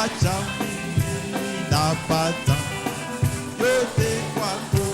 acha napata yote kwako.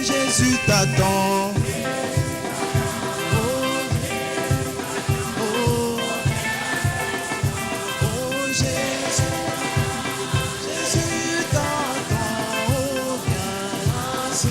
Jésus t'attend. Oh Jésus, Jésus t'attend. Oh viens à ce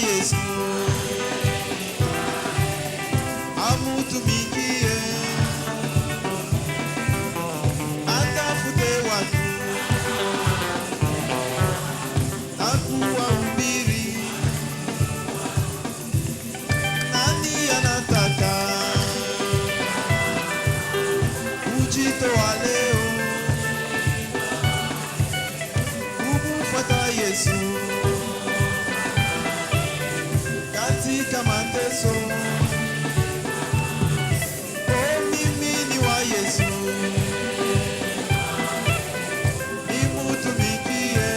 Yesu kuwahubiri. Nani anataka kujitoa leo kumfuata Yesu katika mateso? Oh, mimi ni wa Yesu, nimutumikie.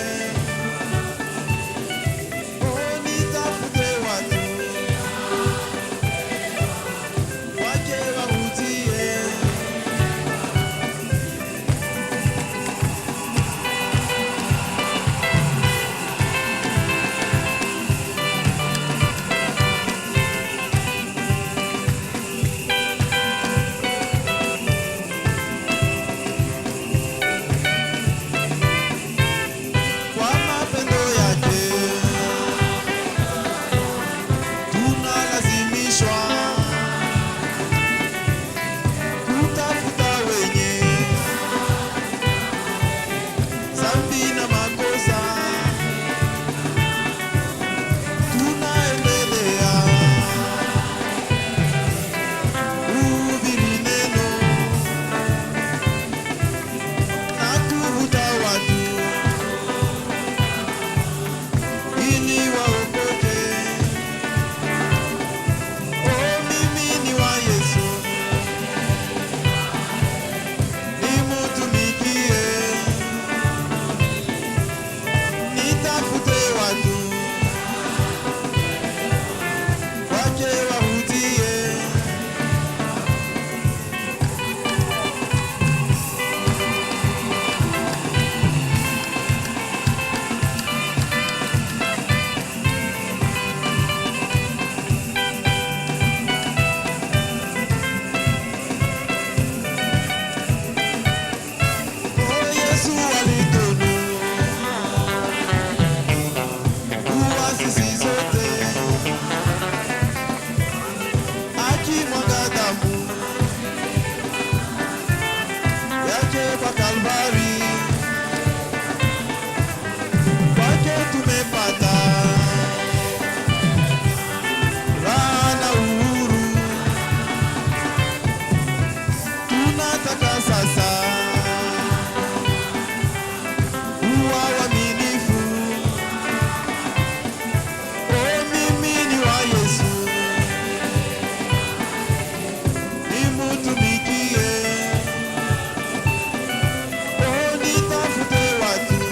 Oh, nitafute watu wake wavutie. Kwa mapendo yake tunalazimishwa kutafuta wenye dhambi na makosa. Tunaendelea kuhubiri neno na kuvuta watu ili waokoke. Oh, mimi ni wa Yesu, nimutumikie. Nitafute watu wake wavutie. Oh, Yesu alitunu kuwa sisi sote, akimwaga damu yake kwa Kalvari. Kwake tumepata raha na uhuru. Tunataka sasa kuwa waaminifu. Oh, mimi ni wa Yesu, nimutumikie. Oh, nitafute watu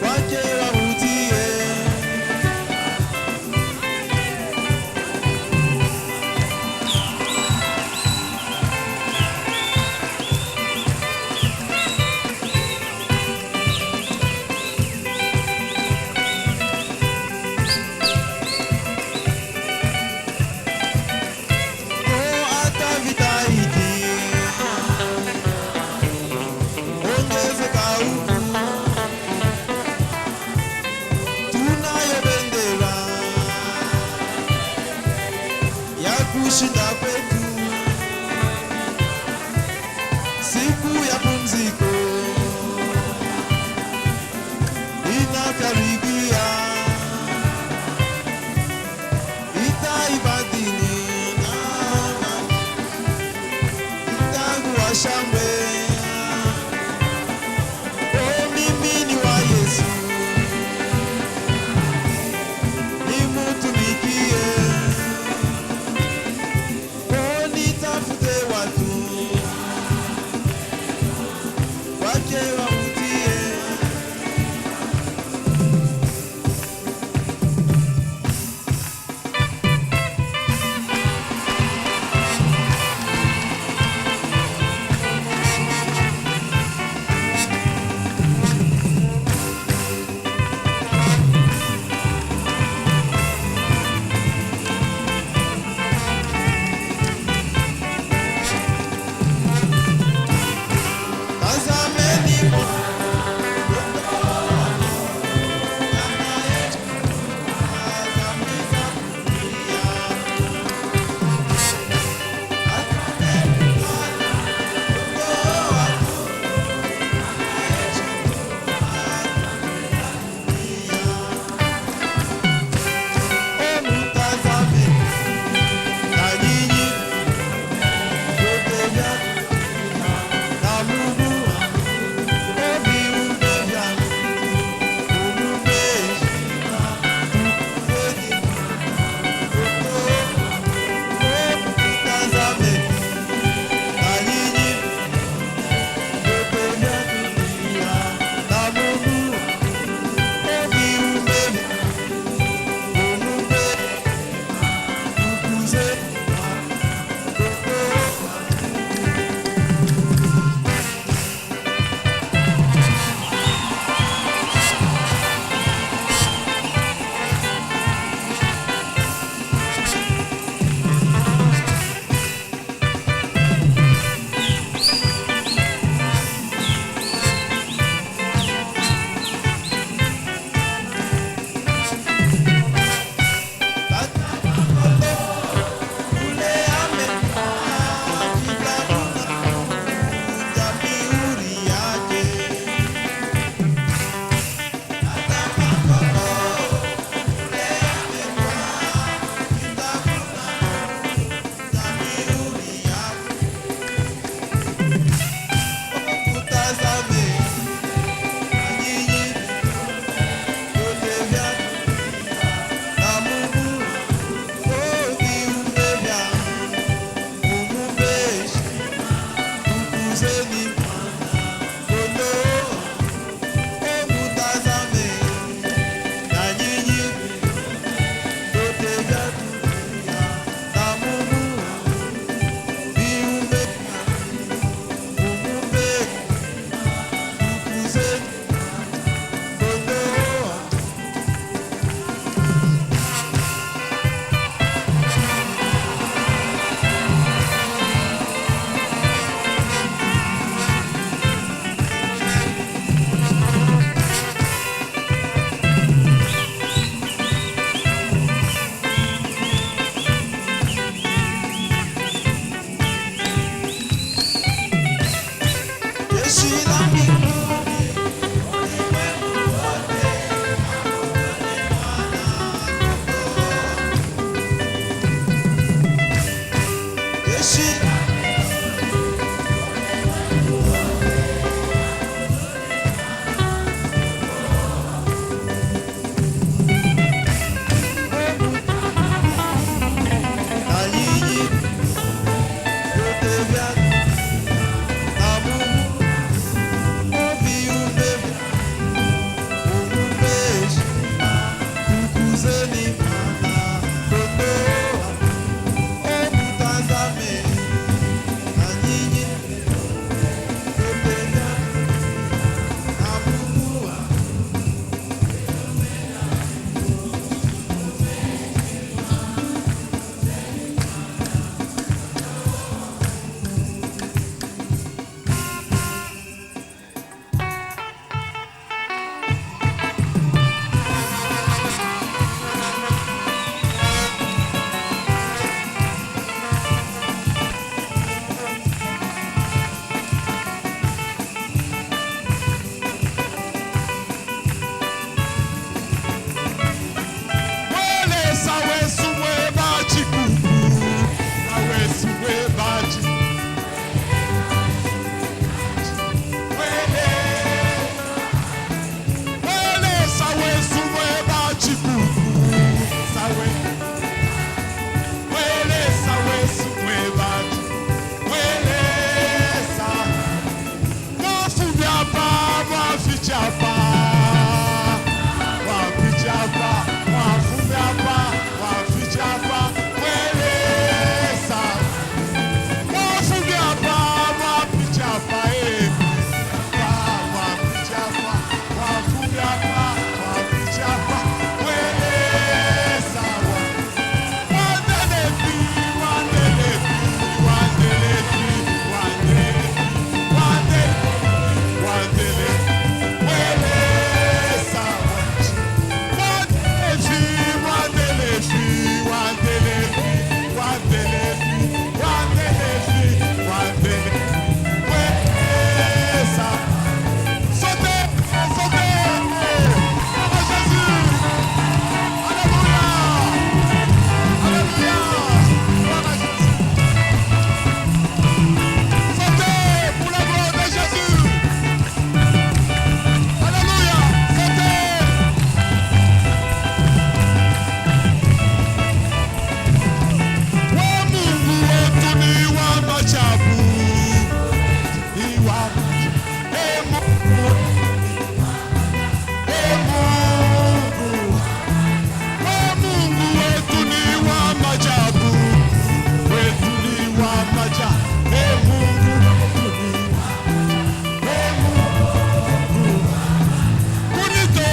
wake wavutie. Oh, hata vita hiki ongezeka huku, tunayo bendera ya kushinda kwetu. Siku ya pumziko inakaribia, itaibadili tangu wa shangwe. Oh, mimi ni wa Yesu, nimutumikie. Oh,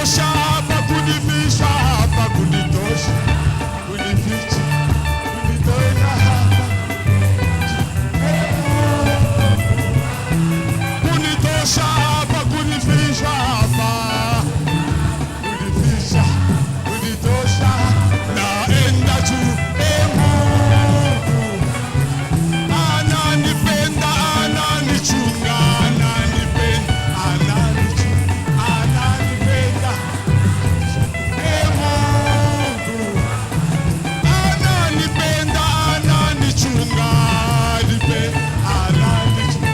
kunitosha hapa, kunifisha hapa, kunitosha, kunificha, kunitoa hapa, kunitosha hapa, kunifisha hapa, kunifisha, kunitosha, naenda juu, Mungu ananipenda, ananichunga, ananipenda, ananichunga, ananipenda. Mungu ananipenda, ananichunga, ananipenda, ananichunga.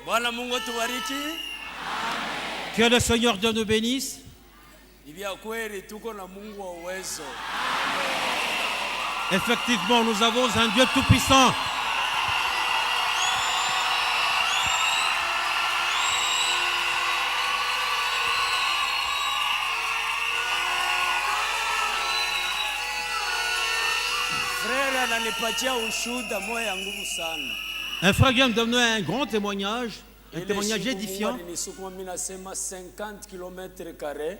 Bwana Mungu tubariki. Que le Seigneur Dieu nous bénisse. Ni vya kweli tuko na Mungu wa uwezo. Effectivement, nous avons un Dieu tout-puissant. Frère ananipatia ushuhuda moya ya nguvu sana. Un frère vient me donner un grand témoignage, un Ile témoignage siku édifiant. Mungu alinisukuma mimi nasema 50 km².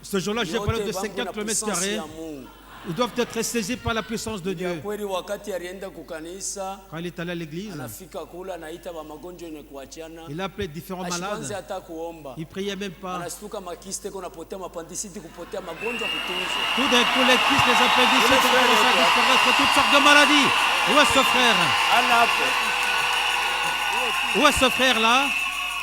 Ce jour-là, j'ai parlé de Yote 50 bangu na puissance km². ya Mungu. Ils doivent être saisis par la puissance de Ya Dieu. kweli wakati alienda kukanisa Quand il est allé à l'église, anafika kula anaita ba magonjwa yenye kuachana. il a appelé différents Ashikanze malades. hata kuomba. Il priait même pas. Anastuka makiste kuna potea mapandisiti kupotea magonjwa kutunzwa. Tout d'un coup, les kystes, les appendicites ont commencé à disparaître, toutes sortes de maladies. Où est ce frère? Ana hapo. Où est ce frère-là?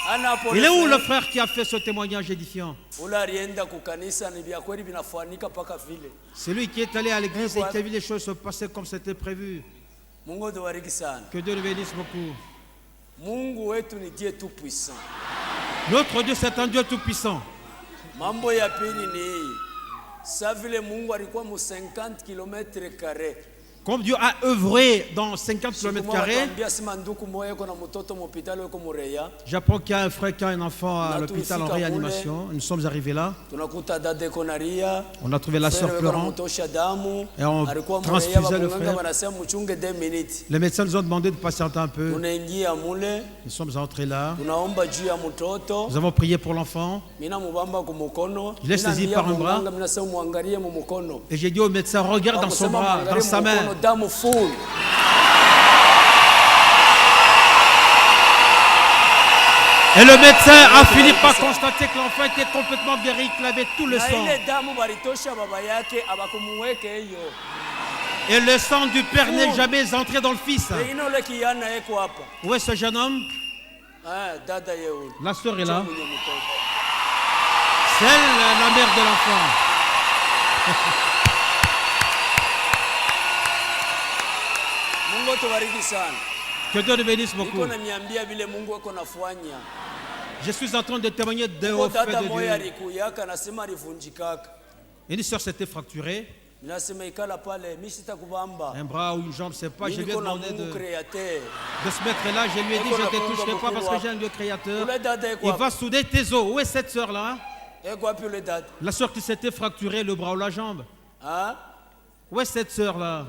Ana hapo. Il est où le frère qui a fait ce témoignage édifiant? Ula alienda kukanisa ni vya kweli vinafanika paka vile. C'est lui qui est allé à l'église et qui a vu les choses se passer comme c'était prévu. Mungu tubariki sana. Que Dieu le bénisse beaucoup. Mungu wetu ni Dieu tout puissant. Notre Dieu, c'est un Dieu tout-puissant. Mambo ya pili ni hii. Sa vile Mungu alikuwa mu 50 km². Comme Dieu a œuvré dans 50 km², j'apprends qu'il y a un frère qui a un enfant à l'hôpital en réanimation. Nous sommes arrivés là. On a trouvé la sœur pleurant et on transfusait le frère. Les médecins nous ont demandé de patienter un peu. Nous sommes entrés là. Nous avons prié pour l'enfant. Je l'ai saisi par un bras et j'ai dit au médecin, regarde dans son bras, dans sa main. Et le médecin a fini par constater que l'enfant était complètement guéri, qu'il avait tout le sang. Et le sang du père n'est jamais entré dans le fils. Où est ce jeune homme? La sœur est là. Celle, la mère de l'enfant. Que Dieu le bénisse beaucoup. Je suis en train de témoigner de au fait de Dieu. Une sœur s'était fracturée. Un bras ou une jambe, je ne sais pas. Je lui ai demandé de se mettre là. Je lui ai dit, je ne te toucherai pas parce que j'ai un Dieu créateur. Il va souder tes os. Où est cette sœur-là? La sœur qui s'était fracturée, le bras ou la jambe. Où est cette sœur-là?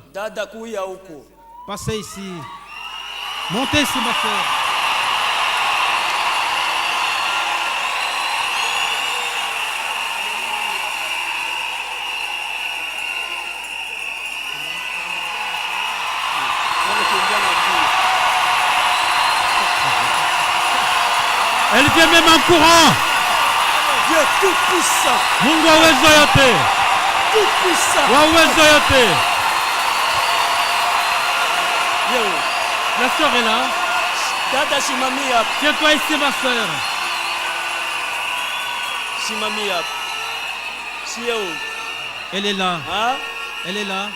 Passez ici. Montez ici, ma sœur. Elle vient même en courant. Dieu tout puissant. Mungu hawezi yote. Tout puissant. Hawezi yote. La sœur est là. Dada simamia hapa. Tiens-toi ici, ma sœur. Simamia hapa. Sio. Elle est là. Hein? Elle est là.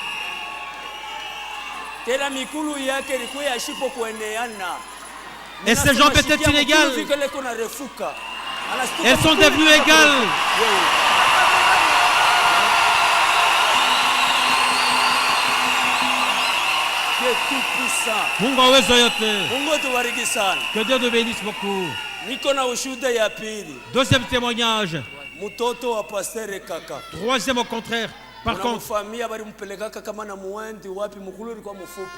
Tena mikulu yake ilikuwa yashipo kueneana. Et ces jambes étaient inégales. Elles sont devenues égales. Mungu awezo yote. Que Dieu nous bénisse beaucoup. Deuxième témoignage. Troisième au contraire. Par contre,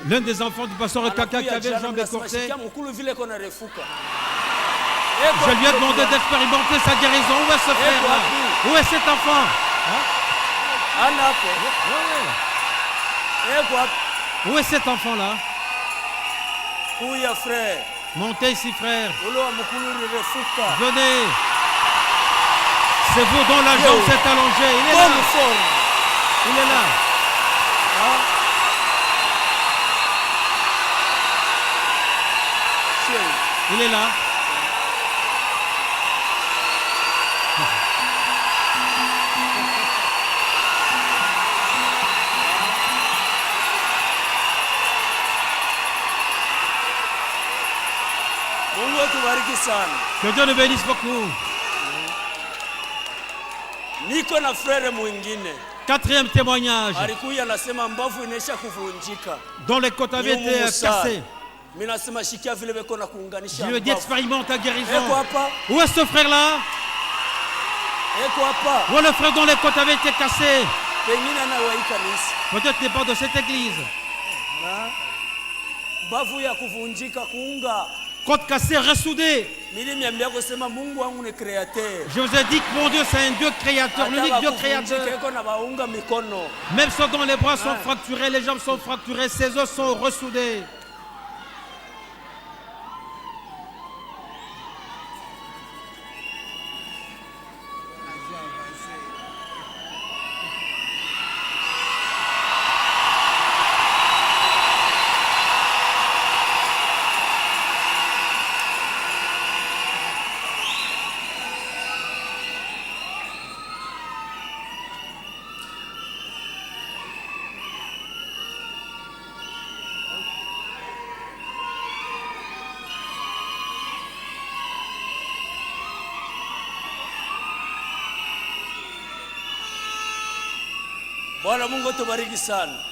l'un des enfants du pasteur Kaka qui avait les jambes écortées, je lui ai demandé d'expérimenter sa guérison. Où est ce frère-là? Où est cet enfant? Où est cet enfant-là? Montez ici, frère. Venez. C'est vous dont la jambe s'est allongée. Il est là. Il est là. Il est là. Que Dieu nous bénisse beaucoup. Quatrième témoignage. Dont les côtes avaient été cassées. Je lui ai dit expérimente ta guérison. Où est ce frère-là? Où est le frère dont les côtes avaient été cassées? Peut-être n'est pas de cette église. Côte cassée, ressoudée. Je vous ai dit que mon Dieu c'est un Dieu créateur, l'unique Dieu créateur. Même ceux dont les bras sont fracturés, les jambes sont fracturées, ses os sont ressoudés.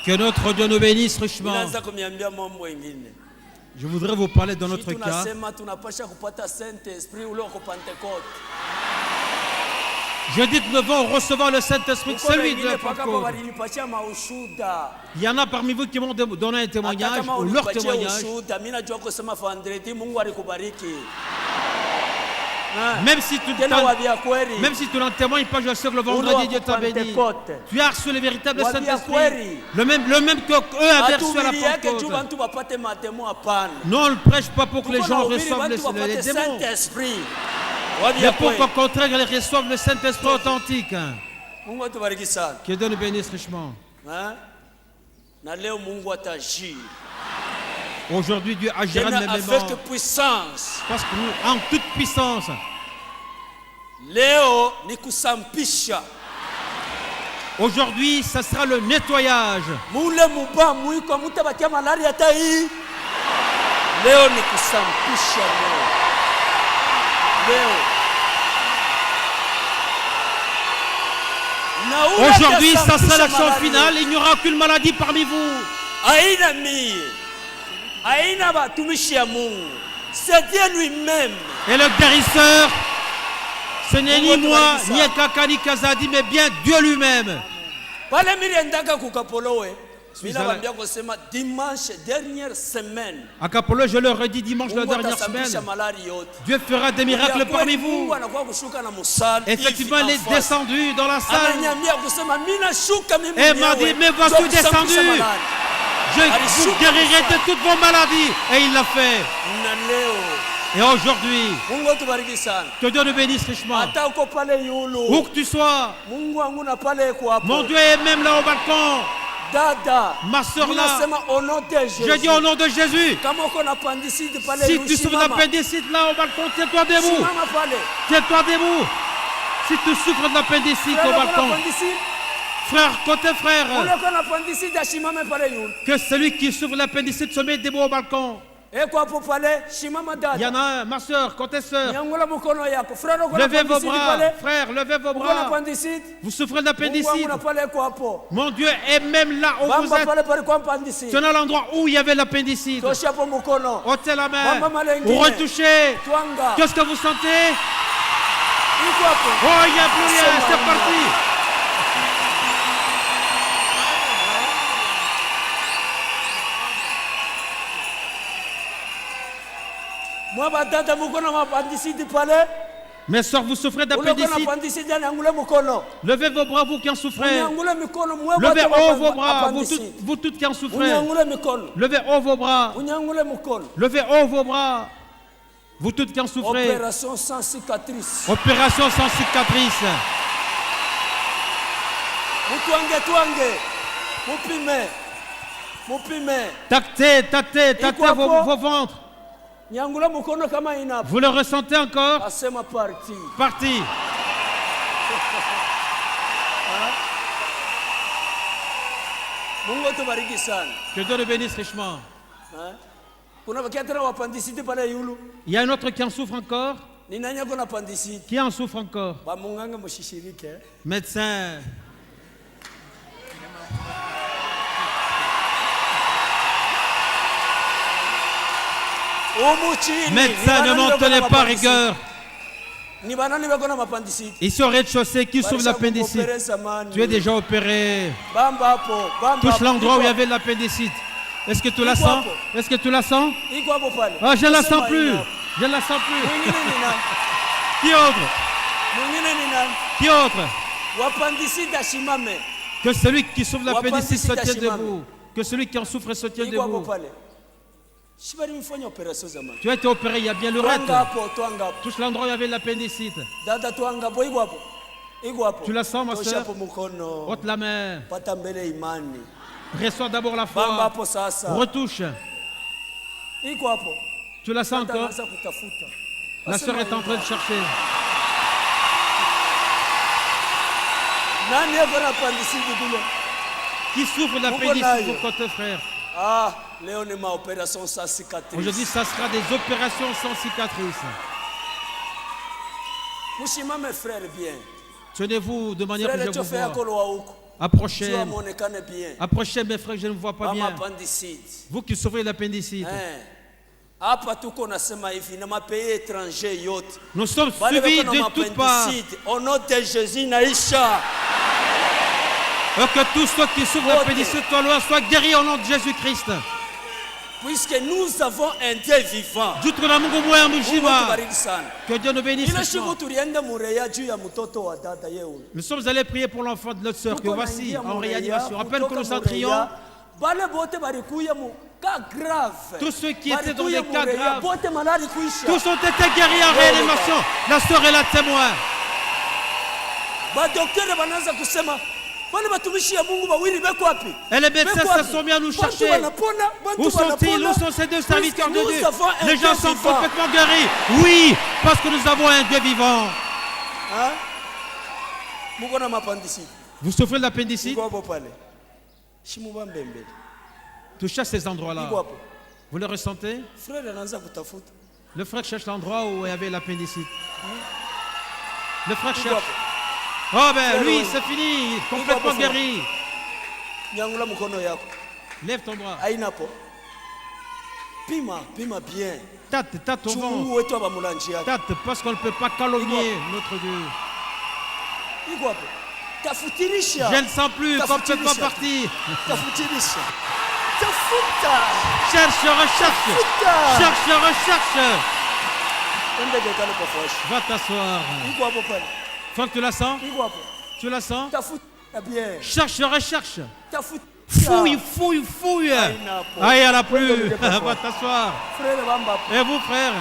Que notre Dieu nous bénisse richement. Je voudrais vous parler de notre cas. Je dis que nous devons recevoir le Saint-Esprit, celui de la Pentecôte. Il y en a parmi vous qui m'ont donné un témoignage, ou leur témoignage. Même si tu n'en témoignes pas, je sais que le vendredi Dieu t'a béni. Tu as reçu le véritable Saint-Esprit. Le même que eux avaient reçu à la Pentecôte. Non, on ne prêche pas pour que les gens reçoivent les démons. Mais pour qu'au contraire, ils reçoivent le Saint-Esprit authentique. Que Dieu nous bénisse richement. Aujourd'hui, Dieu agira même avec puissance. Parce que nous, en toute puissance. Aujourd'hui, ça sera le nettoyage. Aujourd'hui, ça sera l'action finale. Il n'y aura aucune maladie parmi vous. C'est Dieu lui-même. Et le guérisseur, ce n'est ni moi, ni Kaka, ni Kazadi, mais bien Dieu lui-même. Dimanche, dernière semaine. À Kapolo, je leur ai dit dimanche de la dernière semaine. Dieu fera des miracles parmi vous. Effectivement, il est descendu dans la salle. Et m'a dit, mais voici descendu. Je vous guérirai de toutes vos maladies. Et il l'a fait. Et aujourd'hui, que Dieu nous bénisse richement. Où que tu sois, mon Dieu est même là au balcon. Ma soeur là, je dis au nom de Jésus, si tu souffres d'appendicite là au balcon, tiens-toi debout. Tiens-toi debout. Si tu souffres d'appendicite au balcon, Frère, côté frère. Ule kona appendicite ashimame pale yule. Que celui qui souffre l'appendicite se mette debout au balcon. Eko hapo pale, shimama dada. Il y en a un, ma soeur, côté soeur. Nyangula mkono yako. Frère, kona Levez vos appendicite bras, pale. frère, levez vos Kona bras. appendicite. Vous souffrez d'appendicite. Mon Dieu est même là où vous êtes. C'est dans l'endroit où il y avait l'appendicite. Ôtez la main. Ou retouchez. Qu'est-ce que vous sentez? Oh, il n'y a plus rien. C'est parti. Mes soeurs, vous souffrez d'appendicite. Levez vos bras, vous qui en souffrez. Levez haut vos bras, vous toutes qui en souffrez. Levez haut vos bras. Levez haut vos bras. Vous toutes qui en souffrez. Opération sans cicatrice. Opération sans cicatrice. Tactez vos ventres. Vous le ressentez encore? Parti. Que Dieu le bénisse richement. Il y a un autre qui en souffre encore. Qui en souffre encore? Médecin. Médecin, ne montenez pas rigueur. Ici au rez-de-chaussée, qui souffre l'appendicite? Tu es déjà opéré. Touche l'endroit où il y avait l'appendicite. Est-ce que tu la sens? Est-ce que tu la sens? Ah, je ne la sens plus. Je ne la sens plus. Qui autre? Qui autre? Que celui qui souffre l'appendicite se tienne debout. Que celui qui en souffre se tienne debout. Tu as été opéré, il y a bien le reste. Touche l'endroit où il y avait l'appendicite. Tu la sens, ma soeur? Ôte la main. Reçois d'abord la foi. Retouche. Tu la sens encore? La soeur est en train de chercher. Qui souffre d'appendicite pour côté frère? Aujourd'hui, ça sera des opérations sans cicatrice. Tenez-vous de manière que je vous vois. Approchez. Approchez mes frères, je ne vois pas bien. Vous qui souffrez d'appendicite. Nous sommes suivis de toutes parts. Au nom de Jésus, Naïcha. Que tous ceux qui souffrent d'appendicite soient guéris au nom de Jésus-Christ. Puisque nous avons un Dieu vivant. Que Dieu nous bénisse. Nous sommes allés prier pour l'enfant de notre soeur que voici en réanimation. Rappelle que nous entrions. Tous ceux qui étaient dans les cas graves, tous ont été guéris en réanimation. La soeur est la témoin. Et les médecins se sont mis à nous chercher. Où sont-ils? Où sont ces deux serviteurs de Dieu? Les gens sont complètement guéris. Oui, parce que nous avons un Dieu vivant. Vous souffrez de l'appendicite? Touchez à ces endroits-là. Vous le ressentez? Le frère cherche l'endroit où il y avait l'appendicite. Le frère cherche. Oh ben lui, c'est fini, complètement guéri. Lève ton bras. Pima bien. Tâte ton ventre. Tâte, parce qu'on ne peut pas calomnier notre Dieu. Je ne sens plus, complètement parti. Cherche. Va t'asseoir. Faut que tu la sens? Tu la sens? Cherche. Fouille. Ah, il n'y en a plus. Va t'asseoir. Et vous, frère?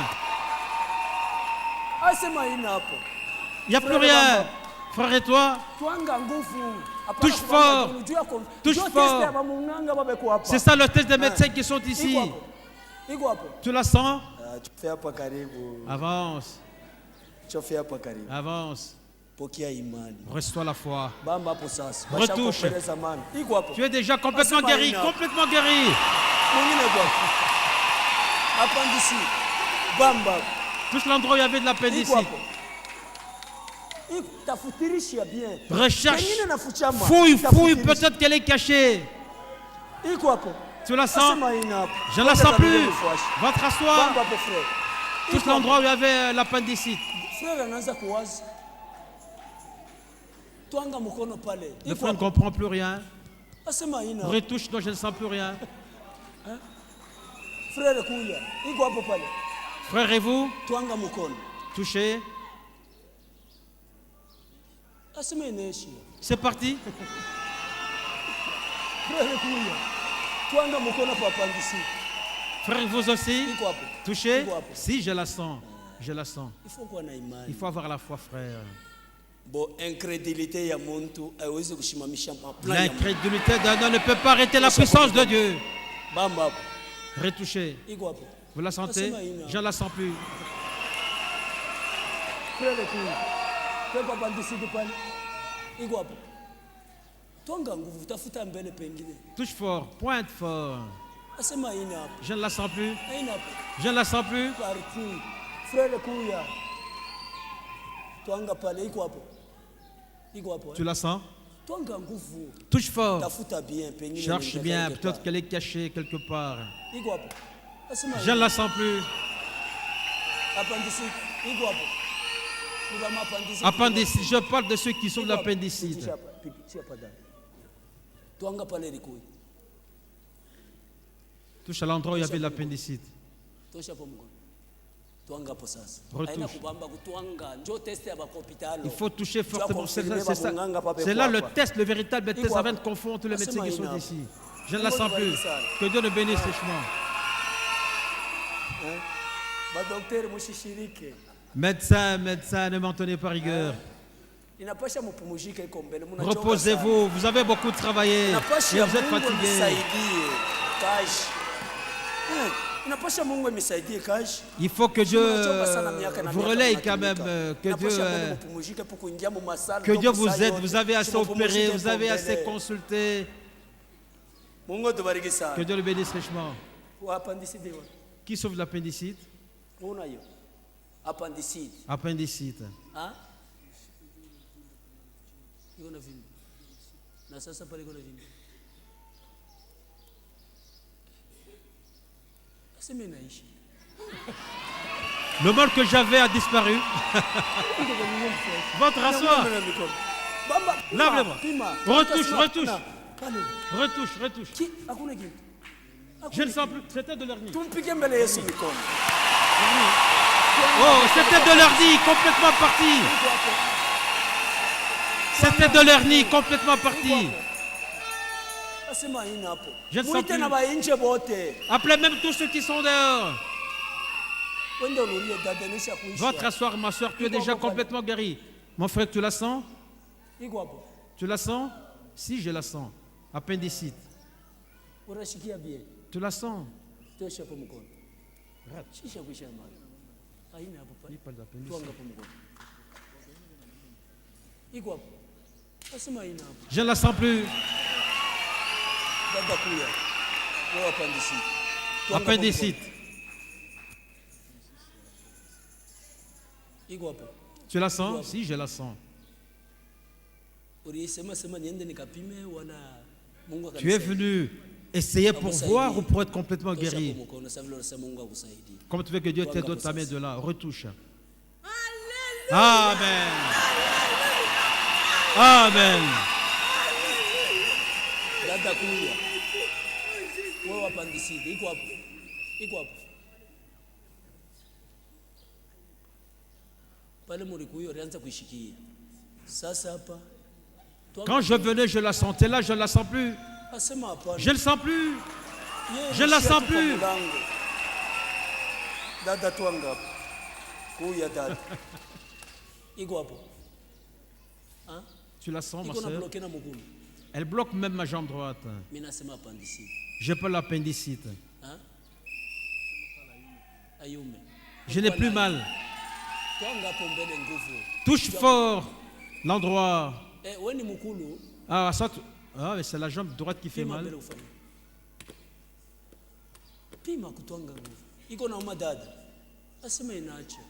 Il n'y a plus rien. Frère et toi? Touche fort. C'est ça le test des médecins qui sont ici. Tu la sens? Avance. Reçois la foi. Bamba hapo sasa. Retouche. Bashakopeleza mami. Iko hapo. Tu es déjà complètement Asema guéri, ina. complètement guéri. Mwingine kwa. Appendicite. Bamba. Touche l'endroit où il y avait de Iko l'appendicite. hapo. Iko tafutirisha bien. Recherche. Pengine nafuchama. Fouille, fouille, Tafutirisha. peut-être qu'elle est cachée. Iko hapo. Tu la sens? Asema ina hapo. Je ne la sens plus. Fuashi. Va te rasseoir. Bamba hapo frère. Touche l'endroit où il y avait l'appendicite. Frère anaanza kuwaza. Twanga mkono pale. Le Iko frère ne hapo. comprend plus rien. Asema ina. Retouche, non, je ne sens plus rien. Frère kuya. Iko hapo pale. Frère et vous, Twanga mkono. touchez. Asema ineshi. C'est parti. Frère kuya. Twanga mkono kwa appendicite. Frère, vous aussi, Iko hapo. touchez. Iko hapo. Si, je la sens. Je la sens. Il faut kuwa na imani. Il faut avoir la foi, frère. Bo incrédulité ya muntu haiwezi kushimamisha plan ya Mungu. L'incrédulité d'un homme ne peut pas arrêter la puissance de Dieu. Bamba hapo. Retouchez. Iko hapo. Vous la sentez? Je ne la sens plus. Frère kuya. Kwa appendicite pale. Iko hapo. Twanga nguvu tafuta mbele pengine. Touche fort, pointe fort. Asema ina hapo. Je ne la sens plus. Ina hapo. Je ne la sens plus. Parti. Frère kuya. Twanga pale iko hapo. Iko hapo. Tu la sens? Twanga nguvu. Touche fort. Tafuta bien pengine. Cherche bien, peut-être qu'elle est cachée quelque part. Iko hapo. Asema Je ne la sens plus. appendicite. Iko hapo. Iko ma appendicite. Appendicite, je parle de ceux qui sont de l'appendicite. Twanga pale likuyi. Touche à l'endroit où il y avait de l'appendicite. Tosha po mkono. Twanga hapo sasa. Retouche. Haina kubamba kutwanga. Njoo test ya bakopitalo. Il faut toucher fortement. C'est confirmer ça. bakunganga pape C'est là kwa le kwa. test, le véritable test Iko avant de hapo. confondre tous les médecins qui sont Asema ina ici. Je ne la sens plus. Que Dieu le bénisse richement. Badokteri mushishirike. Médecin, ne m'en tenez pas rigueur. Inapasha mupumuzike iko mbele. Munachoka sana. Reposez-vous, vous avez beaucoup travaillé et Inapasha vous êtes Mungu fatigué. amisaidie kashi. Inapasha Mungu amisaidie kashi. Il faut que Dieu vous relaye quand même, que Dieu vous aide. Vous avez assez opéré, vous avez assez consulté. Que Dieu le bénisse richement. Qui sauve l'appendicite? Appendicite. Le mal que j'avais a disparu. Va te rasseoir. Lave les bras. Retouche. Je ne sens plus. C'était de l'hernie. Oh, c'était de l'hernie complètement parti. C'était de l'hernie complètement parti. Je ne sens plus. Appelez même tous ceux qui sont dehors. Va te rasseoir, ma soeur, tu es déjà complètement guéri. Mon frère, tu la sens? Tu la sens? Si, je la sens. Appendicite. Tu la sens? Je ne la sens plus. Appendicite. Tu la sens? Si, je la sens. Tu es venu essayer pour voir ou pour être complètement guéri. Comme tu veux que Dieu t'aide de ta main de là. Retouche. Amen. Amen. Quand je venais, je la sentais. Là, je ne la sens plus. Je ne la sens plus. Je ne la sens plus. Tu la sens, ma soeur? Elle bloque même ma jambe droite. J'ai pas l'appendicite. Je n'ai plus mal. Touche fort. L'endroit. Weni mukulu. Ah, mais c'est la jambe droite qui fait mal. Pima kutwanga nguvu. Iko na madada. Asema inacha.